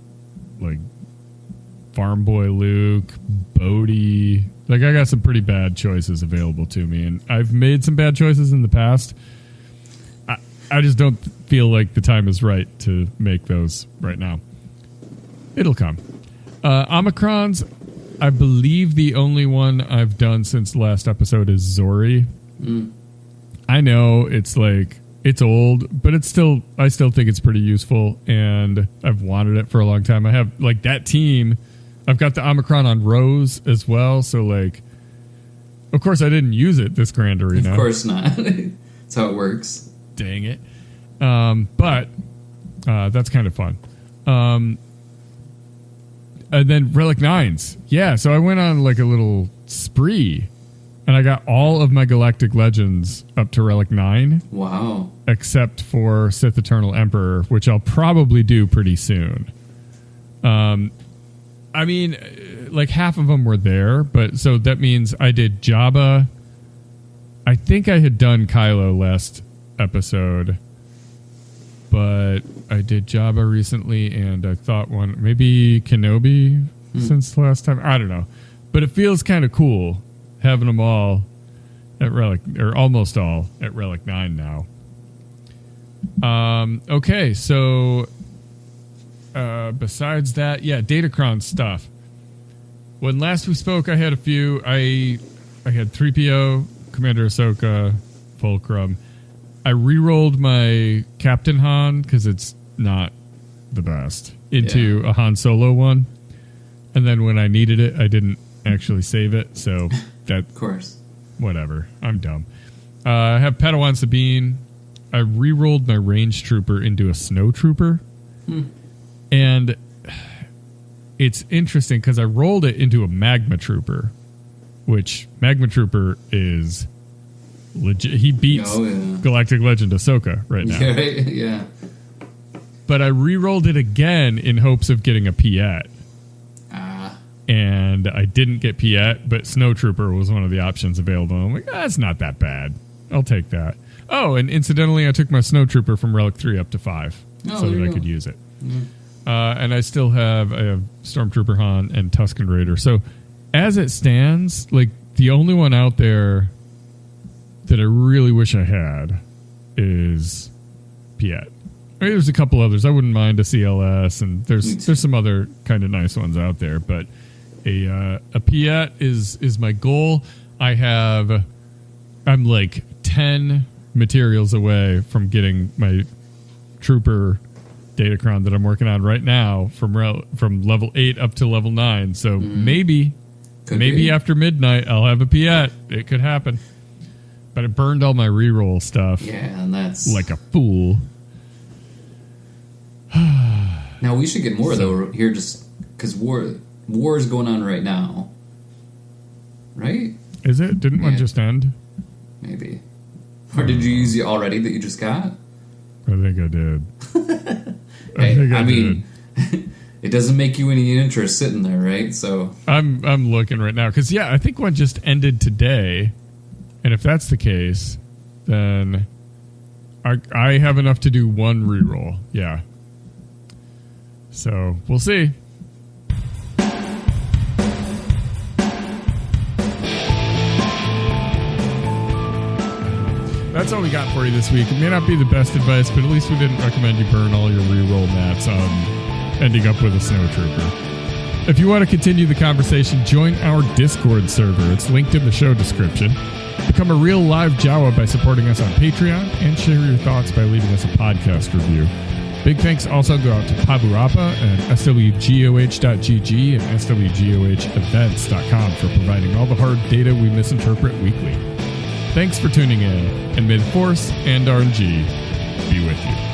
like, Farm Boy Luke, Bodhi. Like, I got some pretty bad choices available to me, and I've made some bad choices in the past. I just don't feel like the time is right to make those right now. It'll come. Omicrons, I believe the only one I've done since the last episode is Zori. I know it's like, it's old, but I still think it's pretty useful, and I've wanted it for a long time. I have, like, that team. I've got the Omicron on Rose as well, so, like, of course I didn't use it this Grand Arena. Of course not. That's how it works. Dang it. But that's kind of fun. And then Relic 9s. Yeah, so I went on like a little spree, and I got all of my Galactic Legends up to Relic 9. Wow. Except for Sith Eternal Emperor, which I'll probably do pretty soon. I mean, like half of them were there, but so that means I did Jabba. I think I had done Kylo last episode, but I did Jabba recently, and I thought maybe Kenobi since the last time. I don't know, but it feels kind of cool having them all at Relic, or almost all at Relic 9 now. Okay, so besides that, yeah, Datacron stuff. When last we spoke, I had a few. I had 3PO, Commander Ahsoka, Fulcrum. I re-rolled my Captain Han, because it's not the best, into a Han Solo one. And then when I needed it, I didn't actually save it, so that... Of course. Whatever. I'm dumb. I have Padawan Sabine. I re-rolled my Range Trooper into a Snow Trooper. And it's interesting, because I rolled it into a Magma Trooper, which Magma Trooper is... legit. He beats Galactic Legend Ahsoka right now. Yeah. But I re-rolled it again in hopes of getting a Piet. And I didn't get Piet, but Snow Trooper was one of the options available. I'm like, that's not that bad. I'll take that. Oh, and incidentally, I took my Snow Trooper from Relic 3 up to 5 so that I could use it. And I still have Stormtrooper Han and Tusken Raider. So as it stands, like, the only one out there that I really wish I had is Piet. I mean, there's a couple others. I wouldn't mind a CLS, and there's some other kind of nice ones out there. But a Piet is my goal. I'm like 10 materials away from getting my Trooper Datacron that I'm working on right now from level 8 up to level 9. So maybe after midnight I'll have a Piet. It could happen. But it burned all my reroll stuff. Yeah, and that's like a fool. Now we should get more though here, just because war is going on right now, right? Is it? Didn't one just end? Maybe. Or did you use it already that you just got? I think I did. I mean, it doesn't make you any interest sitting there, right? So I'm looking right now because I think one just ended today, and if that's the case, then I have enough to do one reroll. Yeah. So we'll see. That's all we got for you this week. It may not be the best advice, but at least we didn't recommend you burn all your reroll mats on ending up with a snowtrooper. If you want to continue the conversation, join our Discord server. It's linked in the show description. Become a real live Jawa by supporting us on Patreon, and share your thoughts by leaving us a podcast review. Big thanks also go out to Paburapa and swgoh.gg and swgohevents.com for providing all the hard data we misinterpret weekly. Thanks for tuning in, and may the Force and RNG be with you.